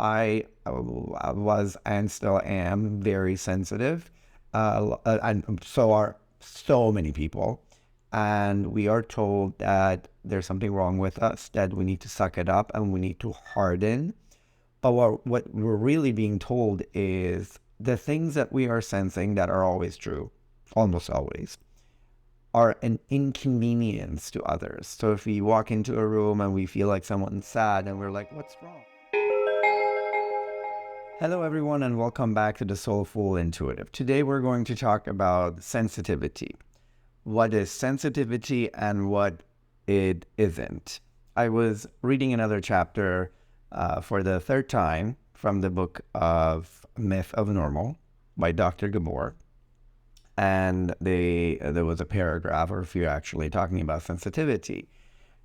I was and still am very sensitive, and so are so many people. And we are told that there's something wrong with us, that we need to suck it up and we need to harden. But what we're really being told is the things that we are sensing that are always true, almost always, are an inconvenience to others. So if we walk into a room and we feel like someone's sad and we're like, what's wrong? Hello, everyone, and welcome back to the Soulful Intuitive. Today, we're going to talk about sensitivity. What is sensitivity and what it isn't? I was reading another chapter for the third time from the book of Myth of Normal by Dr. Gabor. And there was a paragraph or a few actually talking about sensitivity.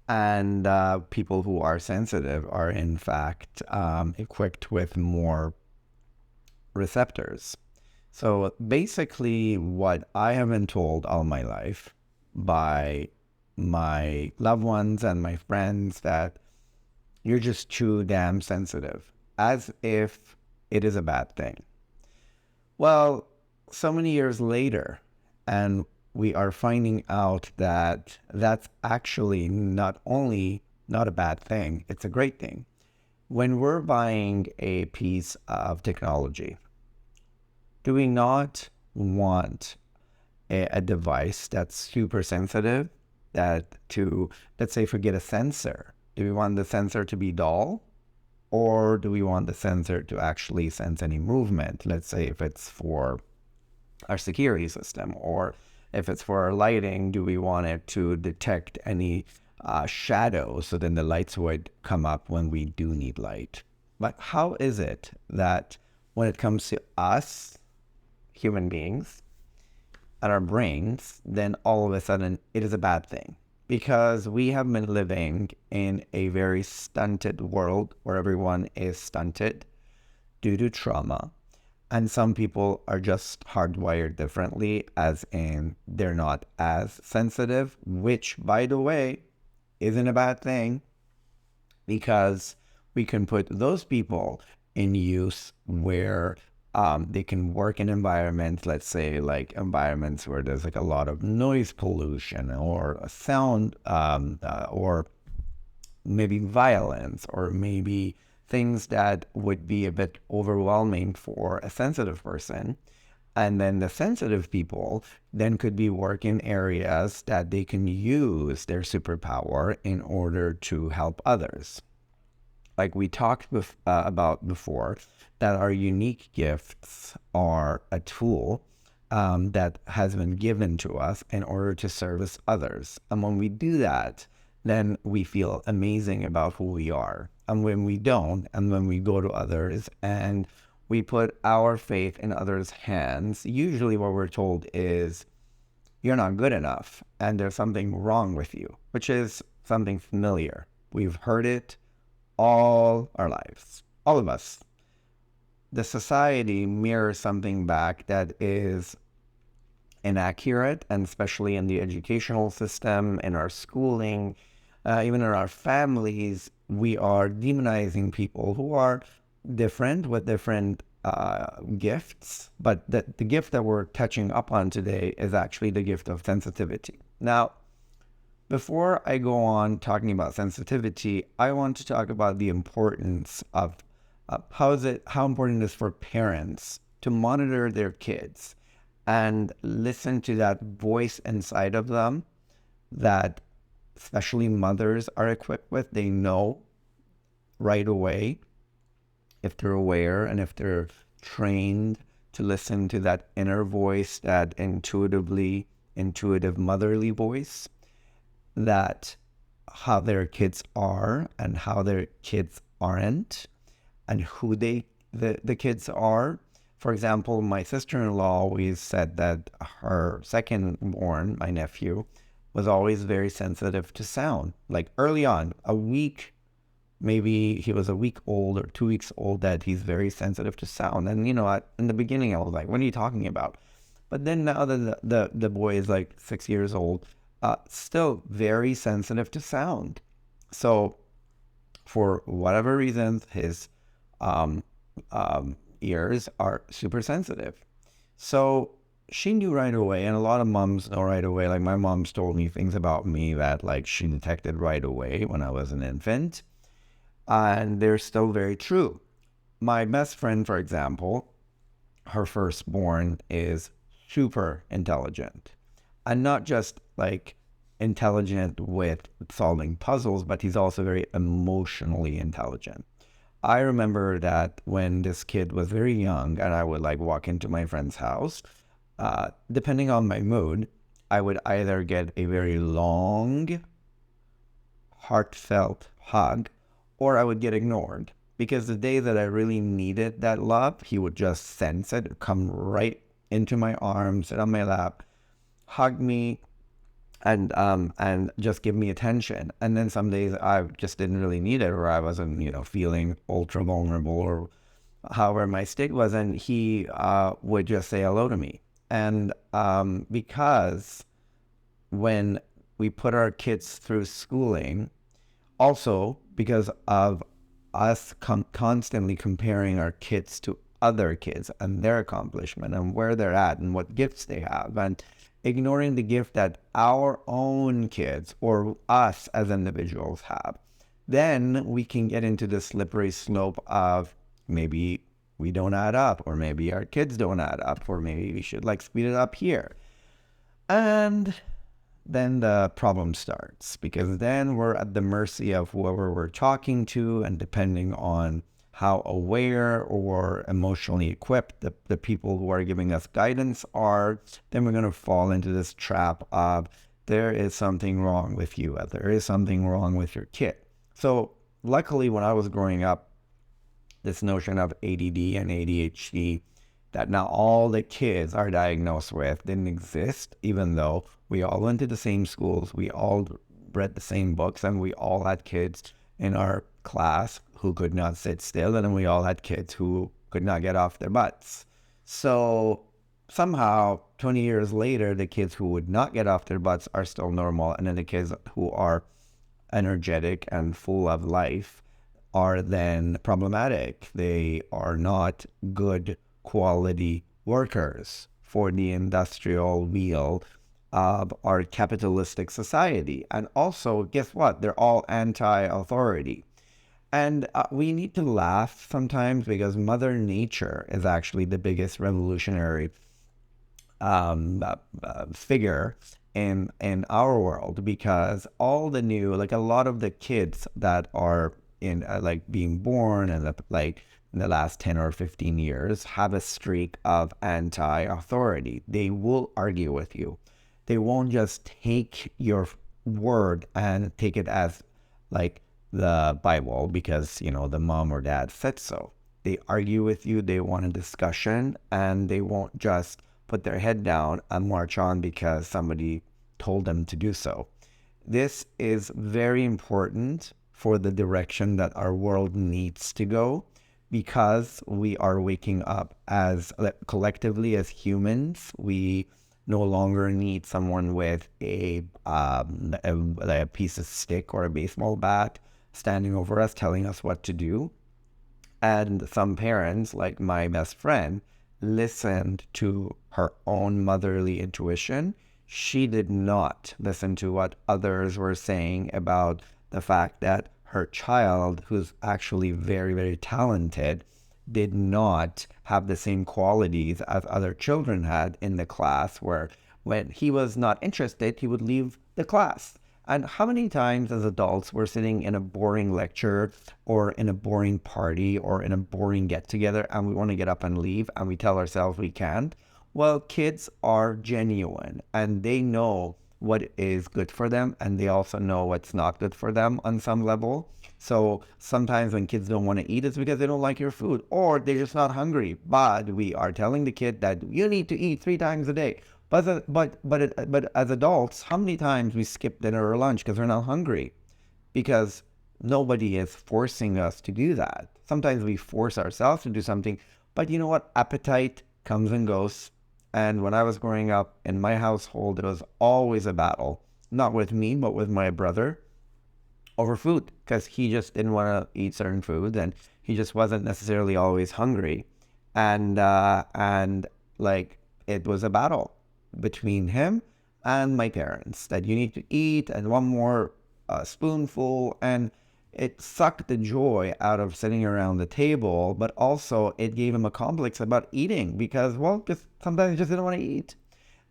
And people who are sensitive are in fact equipped with more receptors. So basically what I have been told all my life by my loved ones and my friends, that you're just too damn sensitive, as if it is a bad thing. Well, so many years later, and we are finding out that that's actually not only not a bad thing, it's a great thing. When we're buying a piece of technology, do we not want a device that's super sensitive, that to, let's say, forget a sensor? Do we want the sensor to be dull? Or do we want the sensor to actually sense any movement? Let's say if it's for our security system, or if it's for our lighting, do we want it to detect any shadows so then the lights would come up when we do need light? But how is it that when it comes to us, human beings, and our brains, then all of a sudden it is a bad thing? Because we have been living in a very stunted world where everyone is stunted due to trauma. And some people are just hardwired differently, as in they're not as sensitive, which, by the way, isn't a bad thing, because we can put those people in use where they can work in environments, let's say like environments where there's like a lot of noise pollution or a sound, or maybe violence, or maybe things that would be a bit overwhelming for a sensitive person. And then the sensitive people then could be working areas that they can use their superpower in order to help others. Like we talked about before, that our unique gifts are a tool that has been given to us in order to service others. And when we do that, then we feel amazing about who we are. And when we don't, and when we go to others and we put our faith in others' hands, usually what we're told is, you're not good enough and there's something wrong with you, which is something familiar. We've heard it all our lives, all of us. The society mirrors something back that is inaccurate, and especially in the educational system, in our schooling, even in our families, we are demonizing people who are different with different gifts. But the gift that we're touching up on today is actually the gift of sensitivity. Now, before I go on talking about sensitivity, I want to talk about the importance of how important it is for parents to monitor their kids and listen to that voice inside of them that especially mothers are equipped with. They know right away, if they're aware and if they're trained to listen to that inner voice, that intuitive motherly voice, that how their kids are and how their kids aren't, and who the kids are. For example, my sister-in-law always said that her second born, my nephew, was always very sensitive to sound. Like early on, a week, maybe he was a week old or 2 weeks old, that he's very sensitive to sound. And, in the beginning, I was like, what are you talking about? But then now that the boy is like 6 years old, still very sensitive to sound. So for whatever reasons, his um, ears are super sensitive. So she knew right away, and a lot of moms know right away. Like my mom's told me things about me that like she detected right away when I was an infant, and they're still very true. My best friend, for example, her firstborn is super intelligent, and not just like intelligent with solving puzzles, but he's also very emotionally intelligent. I remember that when this kid was very young and I would like walk into my friend's house, depending on my mood, I would either get a very long, heartfelt hug or I would get ignored. Because the day that I really needed that love, he would just sense it, come right into my arms, sit on my lap, hug me, and just give me attention. And then some days I just didn't really need it, or I wasn't, feeling ultra vulnerable, or however my state was, and he would just say hello to me. And because when we put our kids through schooling, also because of us constantly comparing our kids to other kids and their accomplishment and where they're at and what gifts they have, and ignoring the gift that our own kids or us as individuals have, then we can get into the slippery slope of maybe we don't add up, or maybe our kids don't add up, or maybe we should like speed it up here. And then the problem starts, because then we're at the mercy of whoever we're talking to, and depending on how aware or emotionally equipped the people who are giving us guidance are, then we're going to fall into this trap of there is something wrong with you, there is something wrong with your kid. So luckily, when I was growing up, this notion of ADD and ADHD that now all the kids are diagnosed with didn't exist, even though we all went to the same schools, we all read the same books, and we all had kids in our class who could not sit still, and then we all had kids who could not get off their butts. So somehow 20 years later, the kids who would not get off their butts are still normal, and then the kids who are energetic and full of life are then problematic. They are not good quality workers for the industrial wheel of our capitalistic society. And also, guess what? They're all anti-authority. And we need to laugh sometimes, because Mother Nature is actually the biggest revolutionary figure in our world, because all the new, like a lot of the kids that are in like being born and like in the last 10 or 15 years have a streak of anti-authority. They will argue with you. They won't just take your word and take it as like the Bible because, the mom or dad said so. They argue with you. They want a discussion, and they won't just put their head down and march on because somebody told them to do so. This is very important for the direction that our world needs to go, because we are waking up as collectively as humans. We no longer need someone with a piece of stick or a baseball bat standing over us telling us what to do. And some parents, like my best friend, listened to her own motherly intuition. She did not listen to what others were saying about the fact that her child, who's actually very, very talented, did not have the same qualities as other children had in the class, where when he was not interested, he would leave the class. And how many times as adults we're sitting in a boring lecture or in a boring party or in a boring get together, and we want to get up and leave, and we tell ourselves we can't? Well, kids are genuine, and they know what is good for them, and they also know what's not good for them on some level. So sometimes when kids don't want to eat, it's because they don't like your food, or they're just not hungry. But we are telling the kid that you need to eat 3 times a day. But as adults, how many times we skip dinner or lunch because we're not hungry? Because nobody is forcing us to do that. Sometimes we force ourselves to do something, but you know what? Appetite comes and goes. And when I was growing up in my household, it was always a battle, not with me, but with my brother, over food because he just didn't want to eat certain foods, and he just wasn't necessarily always hungry. And like it was a battle between him and my parents that you need to eat and one more spoonful, and it sucked the joy out of sitting around the table, but also it gave him a complex about eating because, well, just sometimes he just didn't want to eat.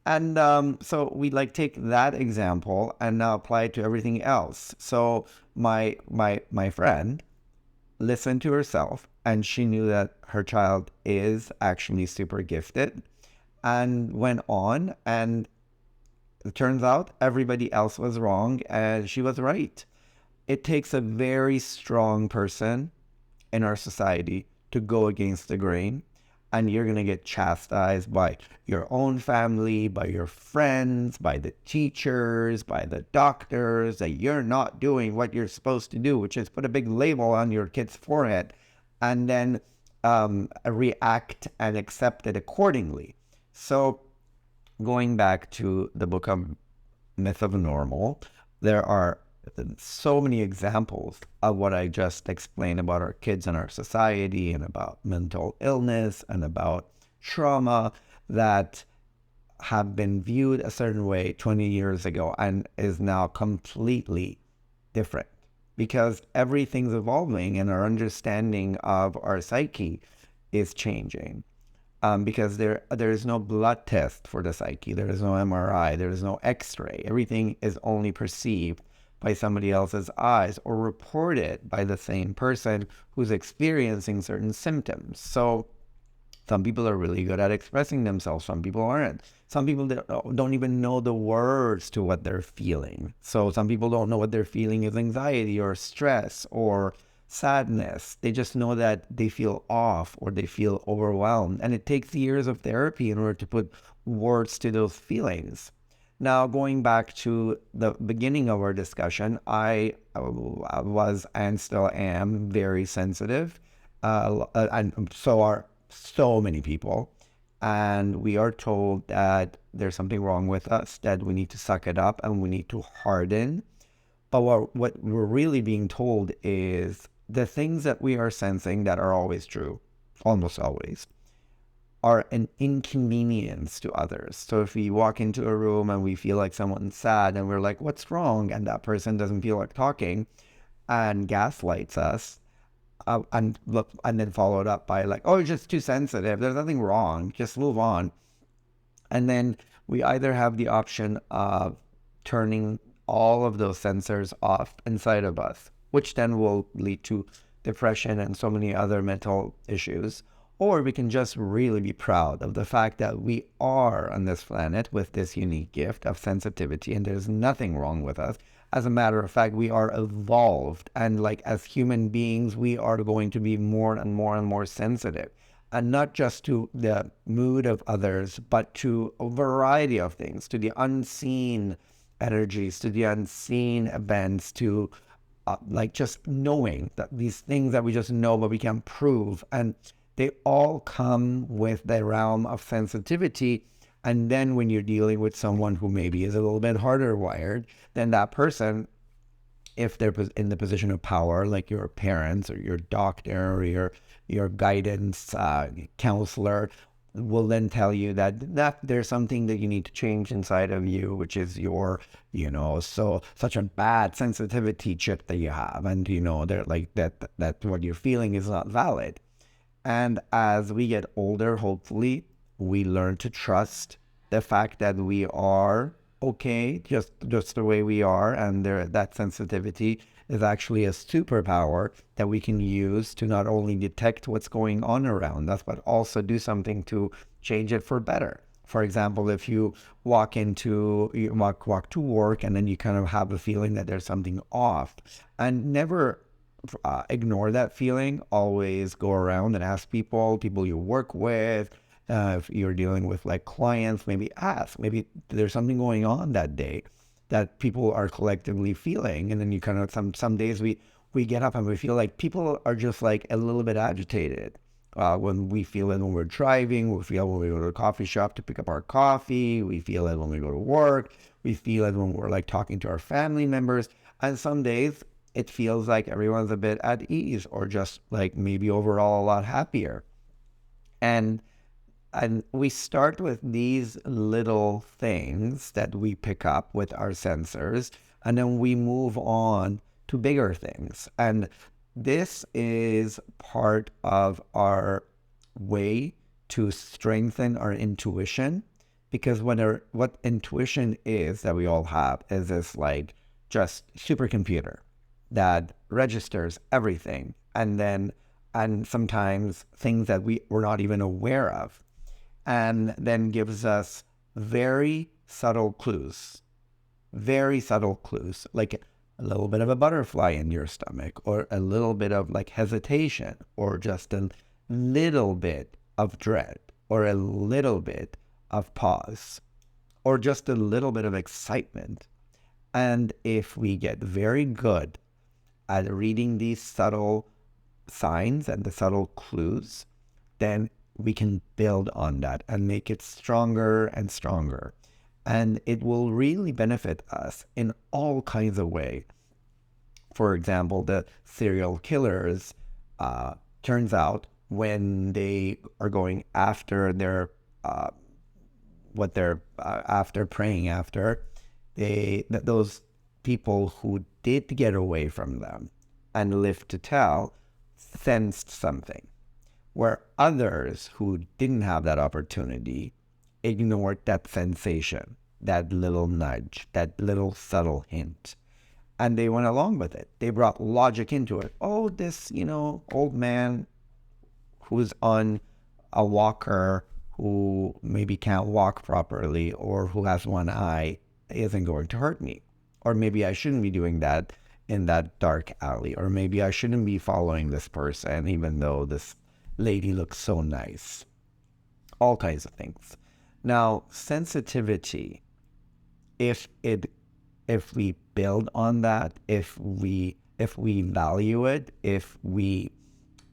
And so we like take that example and now apply it to everything else. So my friend listened to herself, and she knew that her child is actually super gifted, and went on, and it turns out everybody else was wrong and she was right. It takes a very strong person in our society to go against the grain, and you're going to get chastised by your own family, by your friends, by the teachers, by the doctors, that you're not doing what you're supposed to do, which is put a big label on your kid's forehead and then react and accept it accordingly. So going back to the book of Myth of Normal, there are so many examples of what I just explained about our kids and our society and about mental illness and about trauma that have been viewed a certain way 20 years ago and is now completely different because everything's evolving and our understanding of our psyche is changing. Because there is no blood test for the psyche, there is no MRI, there is no X-ray. Everything is only perceived by somebody else's eyes or reported by the same person who's experiencing certain symptoms. So some people are really good at expressing themselves, some people aren't. Some people don't even know the words to what they're feeling. So some people don't know what they're feeling is anxiety or stress or sadness. They just know that they feel off or they feel overwhelmed. And it takes years of therapy in order to put words to those feelings. Now, going back to the beginning of our discussion, I was and still am very sensitive, and so are so many people. And we are told that there's something wrong with us, that we need to suck it up and we need to harden. But what we're really being told is the things that we are sensing that are always true, almost always, are an inconvenience to others. So if we walk into a room and we feel like someone's sad and we're like, what's wrong? And that person doesn't feel like talking and gaslights us, and then followed up by like, oh, you're just too sensitive. There's nothing wrong. Just move on. And then we either have the option of turning all of those sensors off inside of us, which then will lead to depression and so many other mental issues. Or we can just really be proud of the fact that we are on this planet with this unique gift of sensitivity, and there's nothing wrong with us. As a matter of fact, we are evolved, and like as human beings, we are going to be more and more and more sensitive, and not just to the mood of others, but to a variety of things, to the unseen energies, to the unseen events, to like just knowing that these things that we just know but we can't prove, and they all come with the realm of sensitivity. And then when you're dealing with someone who maybe is a little bit harder wired, then that person, if they're in the position of power, like your parents or your doctor or your guidance counselor, will then tell you that there's something that you need to change inside of you, which is your, such a bad sensitivity chip that you have, and they're like that what you're feeling is not valid. And as we get older, hopefully, we learn to trust the fact that we are okay, just the way we are, and that sensitivity is actually a superpower that we can use to not only detect what's going on around us, but also do something to change it for better. For example, if you walk to work and then you kind of have a feeling that there's something off, and never ignore that feeling. Always go around and ask people you work with. If you're dealing with like clients, maybe ask. Maybe there's something going on that day that people are collectively feeling. And then you kind of, some days we get up and we feel like people are just like a little bit agitated. When we feel it when we're driving, we feel when we go to a coffee shop to pick up our coffee, we feel it when we go to work, we feel it when we're like talking to our family members. And some days it feels like everyone's a bit at ease, or just like maybe overall a lot happier. And we start with these little things that we pick up with our sensors, and then we move on to bigger things. And this is part of our way to strengthen our intuition, because what intuition is that we all have is this like just supercomputer that registers everything, and sometimes things that we're not even aware of, and then gives us very subtle clues, like a little bit of a butterfly in your stomach, or a little bit of like hesitation, or just a little bit of dread, or a little bit of pause, or just a little bit of excitement. And if we get very good at reading these subtle signs and the subtle clues, then we can build on that and make it stronger and stronger. And it will really benefit us in all kinds of ways. For example, the serial killers, turns out when they are going after their, what they're after, praying after, those people who did get away from them and lived to tell sensed something, where others who didn't have that opportunity ignored that sensation, that little nudge, that little subtle hint, and they went along with it. They brought logic into it. Oh, this, old man who's on a walker, who maybe can't walk properly, or who has one eye, isn't going to hurt me. Or maybe I shouldn't be doing that in that dark alley. Or maybe I shouldn't be following this person, even though this lady looks so nice. All kinds of things. Now, sensitivity, if we build on that, if we value it, if we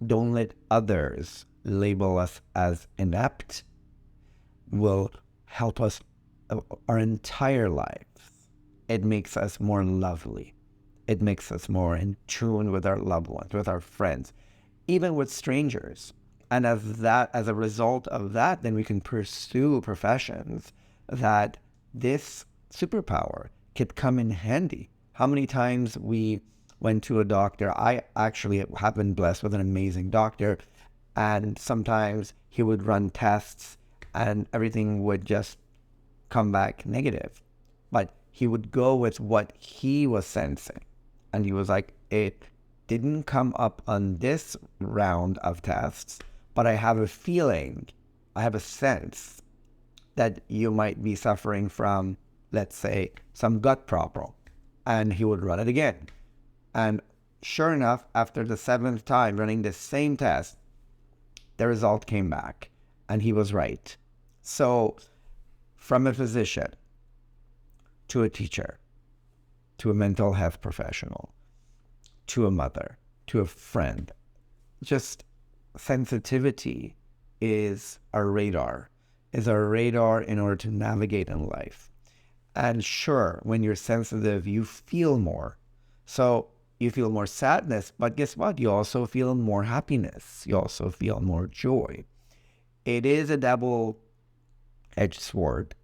don't let others label us as inept, will help us our entire lives. It makes us more lovely. It makes us more in tune with our loved ones, with our friends, even with strangers. And as a result of that, then we can pursue professions that this superpower could come in handy. How many times we went to a doctor? I actually have been blessed with an amazing doctor, and sometimes he would run tests and everything would just come back negative. But he would go with what he was sensing. And he was like, it didn't come up on this round of tests, but I have a feeling, I have a sense that you might be suffering from, let's say, some gut problem. And he would run it again. And sure enough, after the 7th time running the same test, the result came back and he was right. So from a physician to a teacher, to a mental health professional, to a mother, to a friend, just sensitivity is our radar in order to navigate in life. And sure, when you're sensitive, you feel more. So you feel more sadness, but guess what? You also feel more happiness. You also feel more joy. It is a double-edged sword,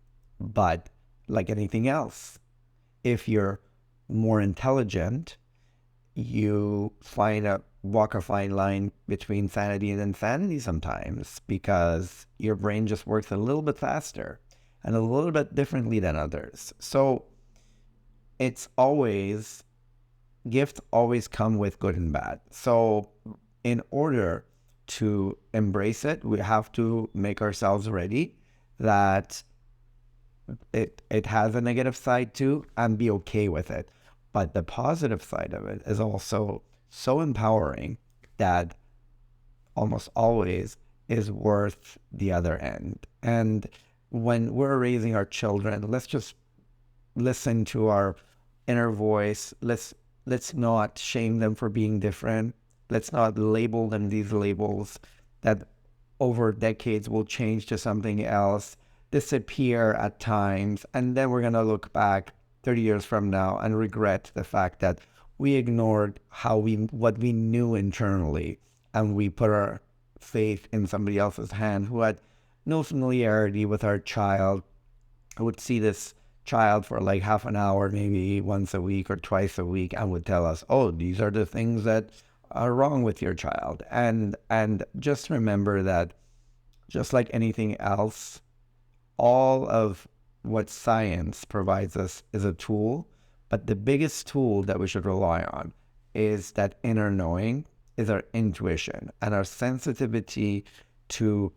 but like anything else, if you're more intelligent, you walk a fine line between sanity and insanity sometimes, because your brain just works a little bit faster and a little bit differently than others. So gifts always come with good and bad. So in order to embrace it, we have to make ourselves ready that it has a negative side too, and be okay with it. But the positive side of it is also so empowering that almost always is worth the other end. And when we're raising our children, let's just listen to our inner voice. Let's not shame them for being different. Let's not label them these labels that over decades will change to something else, disappear at times, and then we're going to look back 30 years from now and regret the fact that we ignored what we knew internally, and we put our faith in somebody else's hand who had no familiarity with our child. I would see this child for like half an hour, maybe once a week or twice a week, and would tell us, oh, these are the things that are wrong with your child. And just remember that, just like anything else, all of what science provides us is a tool, but the biggest tool that we should rely on is that inner knowing, is our intuition and our sensitivity to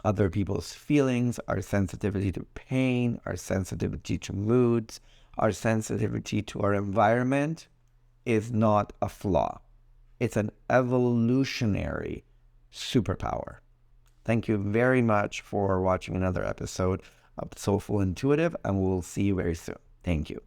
other people's feelings, our sensitivity to pain, our sensitivity to moods, our sensitivity to our environment is not a flaw. It's an evolutionary superpower. Thank you very much for watching another episode of Soulful Intuitive, and we'll see you very soon. Thank you.